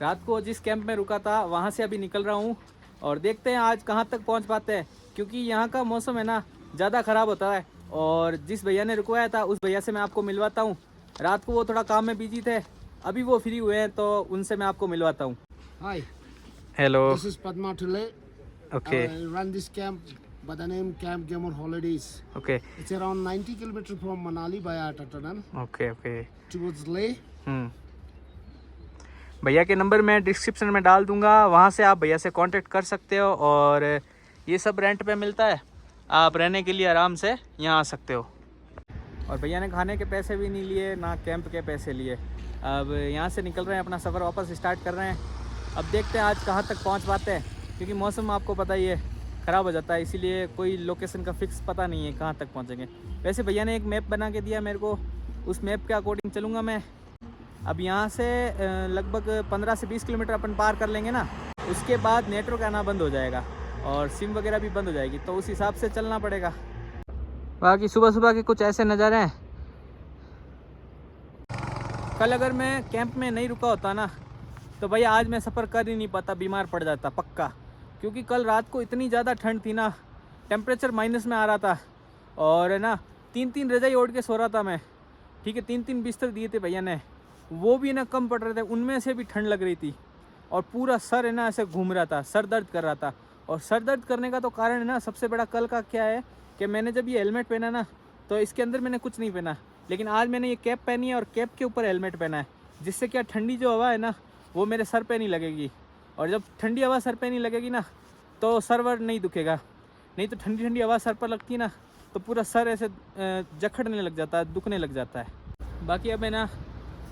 रात को जिस कैंप में रुका था वहाँ से अभी निकल रहा हूँ और देखते हैं आज कहाँ तक पहुँच पाते हैं, क्योंकि यहाँ का मौसम है ना ज़्यादा ख़राब होता है। और जिस भैया ने रुकवाया था उस भैया से मैं आपको मिलवाता हूँ। रात को वो थोड़ा काम में बिजी थे, अभी वो फ्री हुए हैं तो उनसे मैं आपको मिलवाता हूँ। Hi, hello. this is Padma Tule. Okay I run this camp by the name Camp Gamor Holidays. Okay It's around 90 kilometers from Manali via Tatanan okay okay. towards Leh. भैया के नंबर मैं डिस्क्रिप्शन में डाल दूंगा, वहाँ से आप भैया से कांटेक्ट कर सकते हो। और ये सब रेंट पे मिलता है, आप रहने के लिए आराम से यहाँ आ सकते हो। और भैया ने खाने के पैसे भी नहीं लिए, ना कैंप के पैसे लिए। अब यहाँ से निकल रहे हैं, अपना सफ़र वापस स्टार्ट कर रहे हैं। अब देखते हैं आज कहाँ तक पहुँच पाते हैं, क्योंकि मौसम आपको पता ही है ख़राब हो जाता है, इसीलिए कोई लोकेशन का फिक्स पता नहीं है कहाँ तक पहुँचेंगे। वैसे भैया ने एक मैप बना के दिया मेरे को, उस मैप के अकॉर्डिंग चलूँगा मैं। अब यहाँ से लगभग 15 से 20 किलोमीटर अपन पार कर लेंगे ना, उसके बाद नेटवर्क आना बंद हो जाएगा और सिम वगैरह भी बंद हो जाएगी, तो उस हिसाब से चलना पड़ेगा। बाकी सुबह सुबह के कुछ ऐसे नज़ारे हैं। कल अगर मैं कैंप में नहीं रुका होता ना तो भैया आज मैं सफ़र कर ही नहीं पाता, बीमार पड़ जाता पक्का। क्योंकि कल रात को इतनी ज़्यादा ठंड थी ना, टेम्परेचर माइनस में आ रहा था और है ना 3-3 रजाई ओढ़ के सो रहा था मैं। ठीक है, 3-3 बिस्तर दिए थे भैया ने, वो भी ना कम पड़ रहे थे, उनमें से भी ठंड लग रही थी। और पूरा सर है ना ऐसे घूम रहा था, सर दर्द कर रहा था। और सर दर्द करने का तो कारण है ना सबसे बड़ा कल का क्या है कि मैंने जब ये हेलमेट पहना ना तो इसके अंदर मैंने कुछ नहीं पहना, लेकिन आज मैंने ये कैप पहनी है और कैप के ऊपर हेलमेट पहना है, जिससे क्या ठंडी जो हवा है ना वो मेरे सर पे नहीं लगेगी। और जब ठंडी हवा सर पे नहीं लगेगी ना तो सर वर नहीं दुखेगा। नहीं तो ठंडी ठंडी हवा सर पर लगती ना तो पूरा सर ऐसे जखड़ने लग जाता है, दुखने लग जाता है। बाकी अब है ना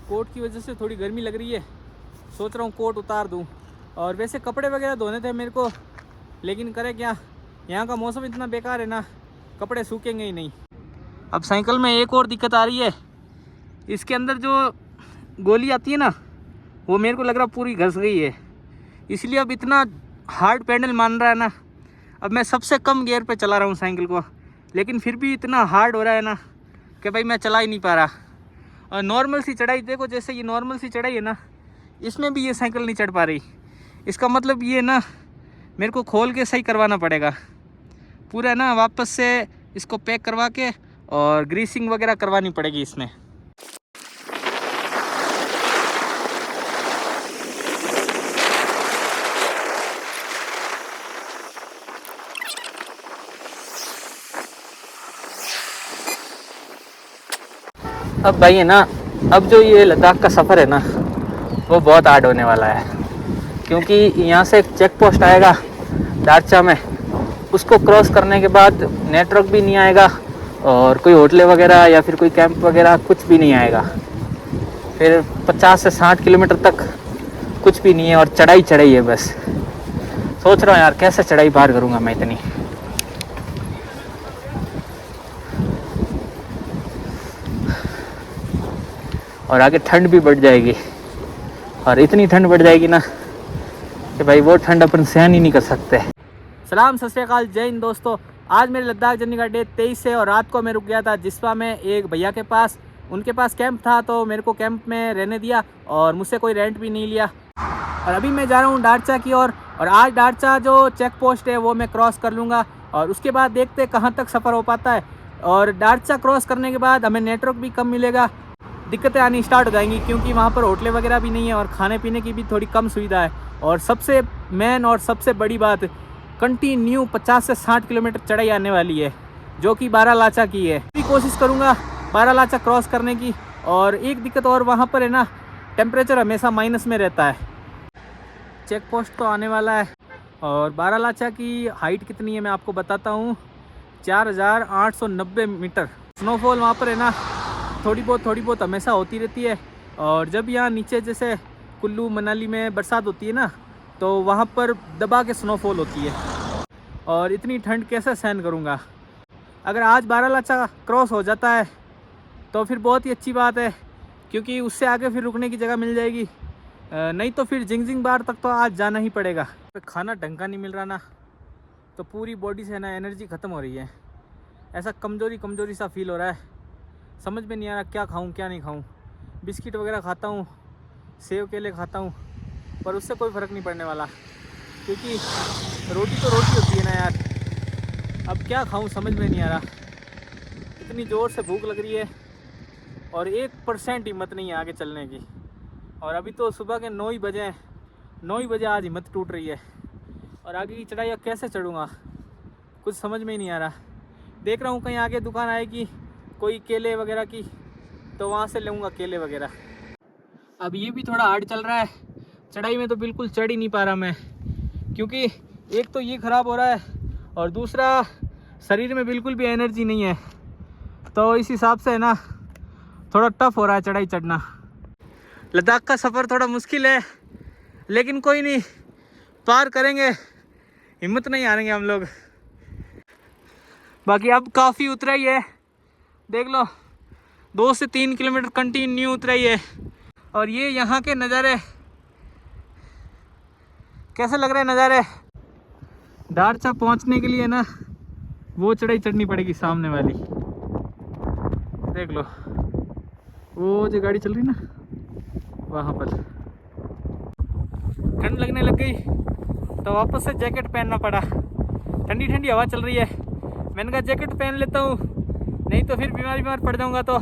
कोट की वजह से थोड़ी गर्मी लग रही है, सोच रहा हूँ कोट उतार दूँ। और वैसे कपड़े वगैरह धोने थे मेरे को, लेकिन करे क्या, यहाँ का मौसम इतना बेकार है ना, कपड़े सूखेंगे ही नहीं। अब साइकिल में एक और दिक्कत आ रही है, इसके अंदर जो गोली आती है ना वो मेरे को लग रहा पूरी घस गई है, इसलिए अब इतना हार्ड पैडल मान रहा है ना। अब मैं सबसे कम गियर पे चला रहा हूँ साइकिल को, लेकिन फिर भी इतना हार्ड हो रहा है ना कि भाई मैं चला ही नहीं पा रहा। और नॉर्मल सी चढ़ाई देखो, जैसे ये नॉर्मल सी चढ़ाई है ना, इसमें भी ये साइकिल नहीं चढ़ पा रही। इसका मतलब ये ना मेरे को खोल के सही करवाना पड़ेगा पूरा ना, वापस से इसको पैक करवा के और ग्रीसिंग वगैरह करवानी पड़ेगी इसमें। अब भाई है ना, अब जो ये लद्दाख का सफ़र है ना वो बहुत हार्ड होने वाला है, क्योंकि यहाँ से एक चेक पोस्ट आएगा दारचा में, उसको क्रॉस करने के बाद नेटवर्क भी नहीं आएगा और कोई होटल वगैरह या फिर कोई कैंप वगैरह कुछ भी नहीं आएगा। फिर 50 से 60 किलोमीटर तक कुछ भी नहीं है और चढ़ाई चढ़ाई है बस। सोच रहा हूँ यार कैसे चढ़ाई पार करूँगा मैं इतनी। और आगे ठंड भी बढ़ जाएगी, और इतनी ठंड बढ़ जाएगी ना कि भाई वो ठंड अपन सहन ही नहीं कर सकते। सलाम सत श्री अकाल, जय हिंद दोस्तों। आज मेरे लद्दाख जर्नी का डे 23 है और रात को मैं रुक गया था जिस्पा में एक भैया के पास। उनके पास कैंप था तो मेरे को कैंप में रहने दिया और मुझसे कोई रेंट भी नहीं लिया। और अभी मैं जा रहा हूँ दारचा की ओर, और आज दारचा जो चेक पोस्ट है वो मैं क्रॉस कर लूँगा और उसके बाद देखते कहाँ तक सफ़र हो पाता है। और दारचा क्रॉस करने के बाद हमें नेटवर्क भी कम मिलेगा, दिक्कतें आनी स्टार्ट हो जाएंगी, क्योंकि वहाँ पर होटलें वगैरह भी नहीं है और खाने पीने की भी थोड़ी कम सुविधा है। और सबसे मेन और सबसे बड़ी बात, कंटिन्यू 50 से 60 किलोमीटर चढ़ाई आने वाली है, जो कि बारालाचा की है। भी कोशिश करूँगा बारालाचा क्रॉस करने की। और एक दिक्कत और, वहाँ पर है ना टेम्परेचर हमेशा माइनस में रहता है। चेक पोस्ट तो आने वाला है। और बारालाचा की हाइट कितनी है मैं आपको बताता हूँ, 4890 मीटर। स्नोफॉल वहाँ पर है ना थोड़ी बहुत हमेशा होती रहती है। और जब यहाँ नीचे जैसे कुल्लू मनाली में बरसात होती है ना तो वहाँ पर दबा के स्नोफॉल होती है। और इतनी ठंड कैसे सहन करूँगा। अगर आज बारालाचा क्रॉस हो जाता है तो फिर बहुत ही अच्छी बात है, क्योंकि उससे आगे फिर रुकने की जगह मिल जाएगी। नहीं तो फिर जिंगजिंग बार तक तो आज जाना ही पड़ेगा। खाना ढंग का नहीं मिल रहा ना तो पूरी बॉडी से ना एनर्जी ख़त्म हो रही है, ऐसा कमज़ोरी सा फील हो रहा है। समझ में नहीं आ रहा क्या खाऊं क्या नहीं खाऊं। बिस्किट वगैरह खाता हूं, सेव केले खाता हूं, पर उससे कोई फ़र्क नहीं पड़ने वाला, क्योंकि रोटी तो रोटी होती है ना यार। अब क्या खाऊं समझ में नहीं आ रहा, इतनी ज़ोर से भूख लग रही है और 1% हिम्मत नहीं है आगे चलने की। और अभी तो सुबह के 9 ही बजे हैं, 9 ही बजे आज हिम्मत टूट रही है। और आगे की चढ़ाई कैसे चढ़ूँगा कुछ समझ में ही नहीं आ रहा। देख रहा हूँ कहीं आगे दुकान आएगी कोई केले वगैरह की, तो वहाँ से लूँगा केले वगैरह। अब ये भी थोड़ा हार्ड चल रहा है, चढ़ाई में तो बिल्कुल चढ़ ही नहीं पा रहा मैं, क्योंकि एक तो ये ख़राब हो रहा है और दूसरा शरीर में बिल्कुल भी एनर्जी नहीं है। तो इस हिसाब से है ना थोड़ा टफ हो रहा है चढ़ाई चढ़ना। लद्दाख का सफ़र थोड़ा मुश्किल है, लेकिन कोई नहीं, पार करेंगे, हिम्मत नहीं हारेंगे हम लोग। बाकी अब काफ़ी उतराई है, देख लो 2 से 3 किलोमीटर कंटिन्यू उतराई है। और ये यहाँ के नज़ारे कैसे लग रहे हैं नज़ारे। दारचा पहुँचने के लिए ना वो चढ़ाई चढ़नी पड़ेगी सामने वाली, देख लो वो जो गाड़ी चल रही ना वहाँ पर। ठंड लगने लग गई तो वापस से जैकेट पहनना पड़ा, ठंडी ठंडी हवा चल रही है। मैंने कहा जैकेट पहन लेता हूँ, नहीं तो फिर बीमार पड़ जाऊँगा। तो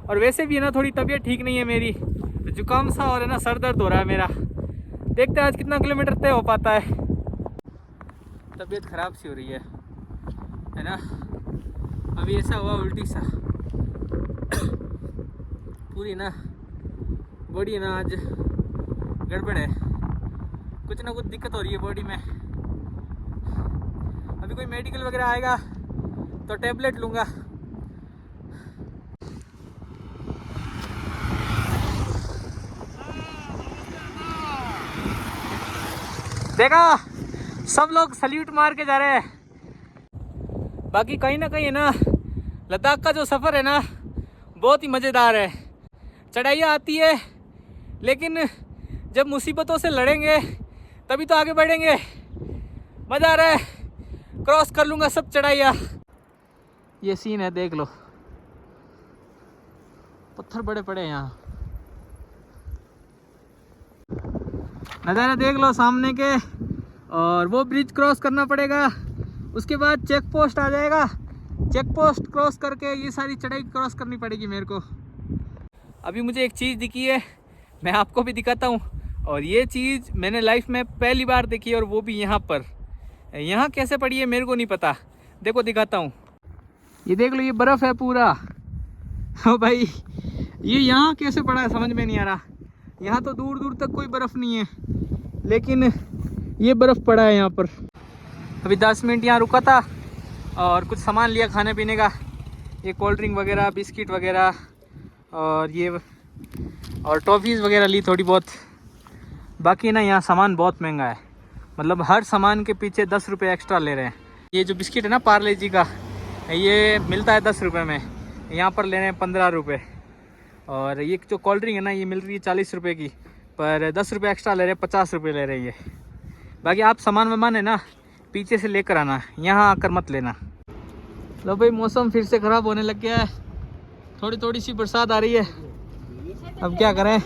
और वैसे भी है ना थोड़ी तबीयत ठीक नहीं है मेरी, तो जुकाम सा और है ना सर दर्द हो रहा है मेरा। देखते हैं आज कितना किलोमीटर तय हो पाता है। तबीयत ख़राब सी हो रही है ना। अभी ऐसा हुआ उल्टी सा, पूरी ना बॉडी ना आज गड़बड़ है, कुछ ना कुछ दिक्कत हो रही है बॉडी में। अभी कोई मेडिकल वगैरह आएगा तो टैबलेट लूँगा। देखा सब लोग सल्यूट मार के जा रहे हैं। बाकी कहीं ना कहीं है ना लद्दाख का जो सफ़र है ना बहुत ही मज़ेदार है। चढ़ाइयाँ आती है, लेकिन जब मुसीबतों से लड़ेंगे तभी तो आगे बढ़ेंगे। मज़ा आ रहा है, क्रॉस कर लूँगा सब चढ़ाइयाँ। ये सीन है देख लो, पत्थर बड़े पड़े हैं यहाँ, नज़ारा देख लो सामने के। और वो ब्रिज क्रॉस करना पड़ेगा, उसके बाद चेक पोस्ट आ जाएगा, चेक पोस्ट क्रॉस करके ये सारी चढ़ाई क्रॉस करनी पड़ेगी मेरे को। अभी मुझे एक चीज़ दिखी है, मैं आपको भी दिखाता हूँ। और ये चीज़ मैंने लाइफ में पहली बार देखी है, और वो भी यहाँ पर। यहाँ कैसे पड़ी है मेरे को नहीं पता, देखो दिखाता हूँ। ये देख लो, ये बर्फ़ है पूरा। ओ भाई, ये यहाँ कैसे पड़ा है समझ में नहीं आ रहा। यहाँ तो दूर दूर तक कोई बर्फ़ नहीं है, लेकिन ये बर्फ़ पड़ा है यहाँ पर। अभी 10 मिनट यहाँ रुका था और कुछ सामान लिया खाने पीने का, ये कोल्ड ड्रिंक वगैरह, बिस्किट वगैरह, और ये और टॉफ़ीज़ वगैरह ली थोड़ी बहुत। बाकी ना यहाँ सामान बहुत महंगा है, मतलब हर सामान के पीछे 10 रुपये एक्स्ट्रा ले रहे हैं। ये जो बिस्किट है ना पार्ले जी का, ये मिलता है 10 रुपये में, यहाँ पर ले रहे हैं 15 रुपये। और ये जो कोल्ड ड्रिंक है ना, ये मिल रही है 40 रुपये की, पर 10 रुपये एक्स्ट्रा ले रहे हैं, 50 रुपये ले रहे हैं ये। बाकी आप सामान वामान है ना पीछे से लेकर आना, यहाँ आकर मत लेना। लो भाई, मौसम फिर से ख़राब होने लग गया है, थोड़ी थोड़ी सी बरसात आ रही है, अब क्या करें।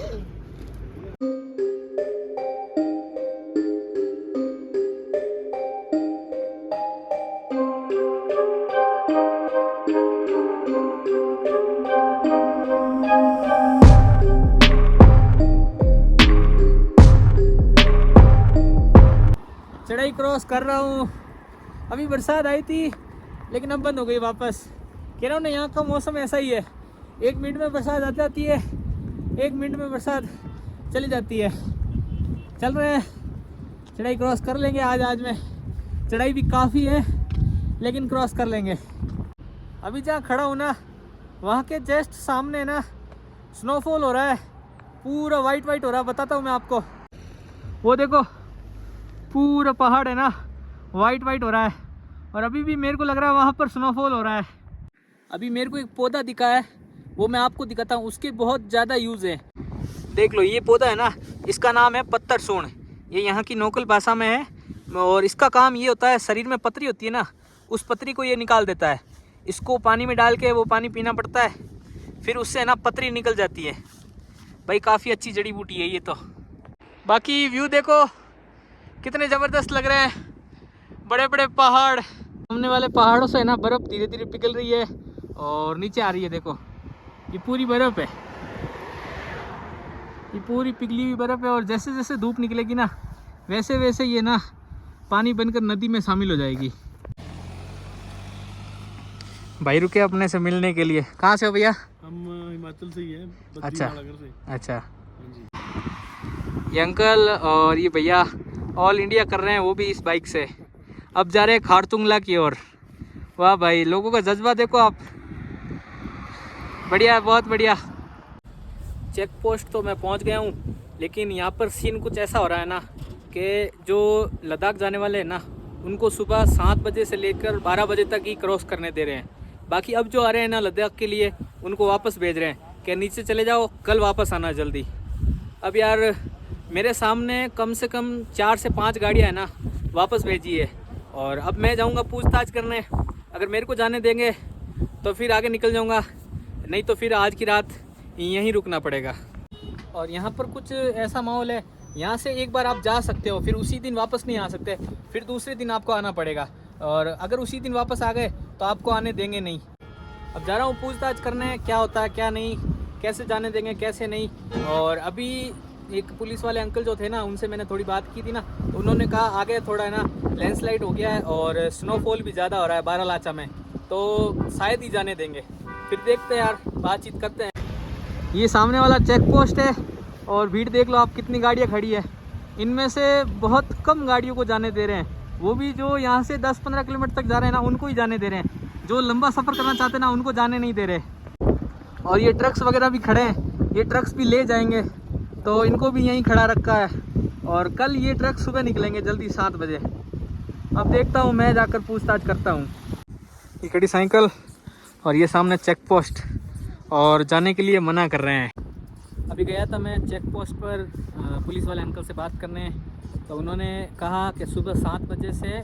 चढ़ाई क्रॉस कर रहा हूँ। अभी बरसात आई थी, लेकिन अब बंद हो गई वापस। कह रहा हूँ ना, यहाँ का मौसम ऐसा ही है, 1 मिनट में बरसात आ जाती है, 1 मिनट में बरसात चली जाती है। चल रहे हैं, चढ़ाई क्रॉस कर लेंगे आज में। चढ़ाई भी काफ़ी है, लेकिन क्रॉस कर लेंगे। अभी जहाँ खड़ा हूँ ना, वहाँ के जस्ट सामने ना स्नोफॉल हो रहा है, पूरा वाइट वाइट हो रहा है। बताता हूँ मैं आपको, वो देखो पूरा पहाड़ है ना वाइट वाइट हो रहा है, और अभी भी मेरे को लग रहा है वहाँ पर स्नोफॉल हो रहा है। अभी मेरे को एक पौधा दिखा है, वो मैं आपको दिखाता हूँ, उसके बहुत ज़्यादा यूज़ है। देख लो, ये पौधा है ना, इसका नाम है पत्थर सूंड। ये यहाँ की लोकल भाषा में है, और इसका काम ये होता है, शरीर में पथरी होती है ना, उस पथरी को ये निकाल देता है। इसको पानी में डाल के वो पानी पीना पड़ता है, फिर उससे ना पथरी निकल जाती है। भाई काफ़ी अच्छी जड़ी बूटी है ये तो। बाकी व्यू देखो कितने ज़बरदस्त लग रहे हैं, बड़े बड़े पहाड़, सामने वाले पहाड़ों से ना बर्फ़ धीरे धीरे पिघल रही है और नीचे आ रही है। देखो ये पूरी बर्फ़ है, ये पूरी पिघली हुई बर्फ़ है और जैसे जैसे धूप निकलेगी ना वैसे वैसे ये ना पानी बनकर नदी में शामिल हो जाएगी। भाई रुके अपने से मिलने के लिए। कहाँ से हो भैया? हम हिमाचल से ही हैं। अच्छा से। अच्छा। हाँ जी। ये अंकल और ये भैया ऑल इंडिया कर रहे हैं, वो भी इस बाइक से। अब जा रहे हैं खारतुंगला की ओर। वाह भाई, लोगों का जज्बा देखो आप, बढ़िया, बहुत बढ़िया। चेक पोस्ट तो मैं पहुंच गया हूं, लेकिन यहाँ पर सीन कुछ ऐसा हो रहा है ना कि जो लद्दाख जाने वाले हैं ना उनको सुबह 7 बजे से लेकर 12 बजे तक ही क्रॉस करने दे रहे हैं। बाकी अब जो आ रहे हैं ना लद्दाख के लिए उनको वापस भेज रहे हैं कि नीचे चले जाओ, कल वापस आना जल्दी। अब यार मेरे सामने कम से कम 4 से 5 गाड़ियाँ हैं ना वापस भेजी है और अब मैं जाऊँगा पूछताछ करने। अगर मेरे को जाने देंगे तो फिर आगे निकल जाऊँगा, नहीं तो फिर आज की रात यहीं रुकना पड़ेगा। और यहाँ पर कुछ ऐसा माहौल है, यहाँ से एक बार आप जा सकते हो, फिर उसी दिन वापस नहीं आ सकते, फिर दूसरे दिन आपको आना पड़ेगा। और अगर उसी दिन वापस आ गए तो आपको आने देंगे नहीं। अब जा रहा हूँ पूछताछ करने, क्या होता है क्या नहीं, कैसे जाने देंगे कैसे नहीं। और अभी एक पुलिस वाले अंकल जो थे ना उनसे मैंने थोड़ी बात की थी ना, तो उन्होंने कहा आगे थोड़ा है ना लैंडस्लाइड हो गया है और स्नोफॉल भी ज़्यादा हो रहा है बारालाचा में, तो शायद ही जाने देंगे। फिर देखते हैं यार, बातचीत करते हैं। ये सामने वाला चेक पोस्ट है और भीड़ देख लो आप कितनी गाड़ियाँ खड़ी है। इनमें से बहुत कम गाड़ियों को जाने दे रहे हैं, वो भी जो यहाँ से 10-15 किलोमीटर तक जा रहे हैं ना उनको ही जाने दे रहे हैं। जो लंबा सफ़र करना चाहते हैं ना उनको जाने नहीं दे रहे। और ये ट्रक्स वगैरह भी खड़े हैं, ये ट्रक्स भी ले जाएंगे तो इनको भी यहीं खड़ा रखा है। और कल ये ट्रक सुबह निकलेंगे जल्दी 7 बजे। अब देखता हूँ, मैं जाकर पूछताछ करता हूँ। ये खड़ी साइकिल और ये सामने चेक पोस्ट, और जाने के लिए मना कर रहे हैं। अभी गया था मैं चेक पोस्ट पर पुलिस वाले अंकल से बात करने, तो उन्होंने कहा कि सुबह 7 बजे से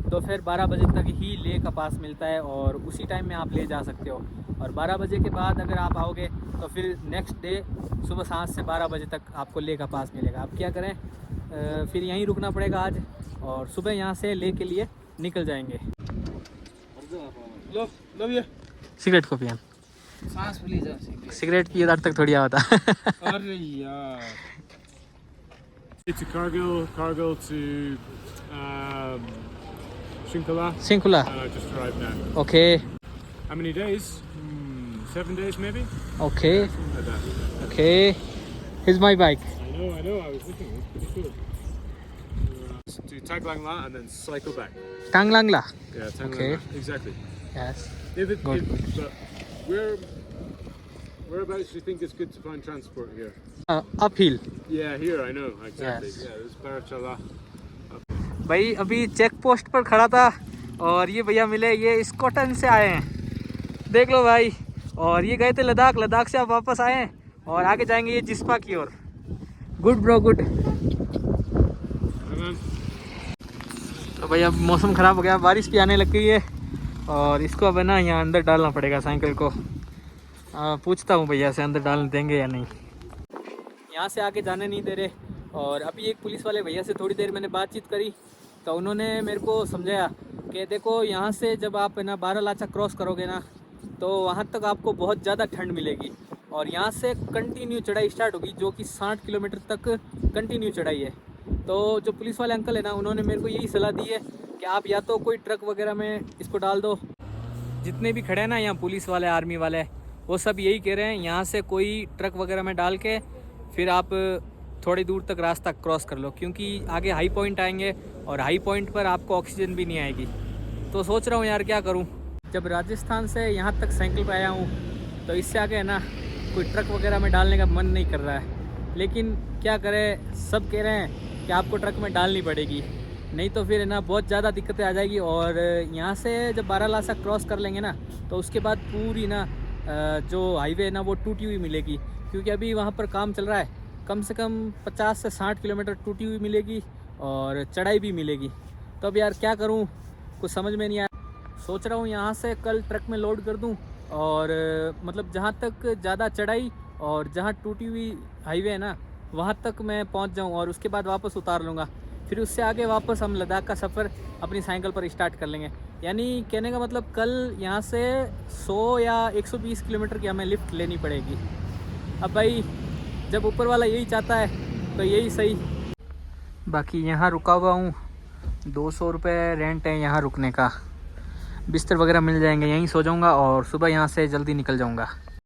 दोपहर 12 बजे तक ही ले का पास मिलता है और उसी टाइम में आप ले जा सकते हो। और 12 बजे के बाद अगर आप आओगे तो फिर नेक्स्ट डे सुबह 7 से 12 बजे तक आपको ले का पास मिलेगा। अब क्या करें, फिर यहीं रुकना पड़ेगा आज और सुबह यहाँ से ले के लिए निकल जाएंगे। सिगरेट को पिया, सांस लीजिए। सिगरेट पिए तक थोड़ी आता। अरे यार। To Cargill to Shinkula. Sinkula. Just arrived now. Okay. How many days? 7 days maybe? Okay. Something like that. Okay. Here's my bike. I know, I was looking, it's pretty cool. To Taglang La and then cycle back. Tanglangla. Yeah, Taglang Okay. La. Exactly. Yes. But whereabouts do you think it's good to find transport here? Uphill. Yeah, here I know, exactly. Yes. Yeah, there's Parachala. भाई अभी check post पर खड़ा था और ये भैया मिले, ये स्कॉटलैंड से आए हैं, देख लो भाई। और ये गए थे लद्दाख, लद्दाख से आप वापस आए हैं और आगे जाएंगे ये जिस्पा की ओर। Good bro, good. तो भाई अब मौसम ख़राब हो गया, बारिश भी आने लग गई है और इसको अब है ना यहाँ अंदर डालना पड़ेगा साइकिल को। पूछता हूँ भैया से अंदर डालने देंगे या नहीं। यहाँ से आगे जाने नहीं दे रहे। और अभी एक पुलिस वाले भैया से थोड़ी देर मैंने बातचीत करी तो उन्होंने मेरे को समझाया कि देखो यहाँ से जब आप है ना बारालाचा क्रॉस करोगे ना तो वहाँ तक आपको बहुत ज़्यादा ठंड मिलेगी और यहाँ से कंटिन्यू चढ़ाई स्टार्ट होगी जो कि 60 किलोमीटर तक कंटिन्यू चढ़ाई है। तो जो पुलिस वाले अंकल है ना उन्होंने मेरे को यही सलाह दी है कि आप या तो कोई ट्रक वगैरह में इसको डाल दो। जितने भी खड़े हैं ना यहाँ पुलिस वाले, आर्मी वाले, वो सब यही कह रहे हैं यहाँ से कोई ट्रक वगैरह में डाल के फिर आप थोड़ी दूर तक रास्ता क्रॉस कर लो, क्योंकि आगे हाई पॉइंट आएंगे और हाई पॉइंट पर आपको ऑक्सीजन भी नहीं आएगी। तो सोच रहा हूँ यार क्या करूँ। जब राजस्थान से यहाँ तक साइकिल पर आया हूँ तो इससे आगे है ना कोई ट्रक वगैरह में डालने का मन नहीं कर रहा है, लेकिन क्या करें, सब कह रहे हैं कि आपको ट्रक में डालनी पड़ेगी, नहीं तो फिर है ना बहुत ज़्यादा दिक्कतें आ जाएगी। और यहाँ से जब बारालाचा क्रॉस कर लेंगे ना तो उसके बाद पूरी ना जो हाईवे है ना वो टूटी हुई मिलेगी, क्योंकि अभी वहाँ पर काम चल रहा है। कम से कम 50 से 60 किलोमीटर टूटी हुई मिलेगी और चढ़ाई भी मिलेगी। तो अब यार क्या करूँ, कुछ समझ में नहीं आया। सोच रहा हूँ यहाँ से कल ट्रक में लोड कर दूँ और मतलब जहाँ तक ज़्यादा चढ़ाई और जहाँ टूटी हुई हाईवे है ना वहाँ तक मैं पहुँच जाऊँ और उसके बाद वापस उतार लूँगा। फिर उससे आगे वापस हम लद्दाख का सफ़र अपनी साइकिल पर स्टार्ट कर लेंगे। यानी कहने का मतलब कल यहाँ से 100 या 120 किलोमीटर की हमें लिफ्ट लेनी पड़ेगी। अब भाई जब ऊपर वाला यही चाहता है तो यही सही। बाकी यहाँ रुका हुआ हूँ, 200 रुपये रेंट है यहाँ रुकने का। बिस्तर वगैरह मिल जाएंगे, यहीं सो जाऊँगा और सुबह यहाँ से जल्दी निकल जाऊँगा।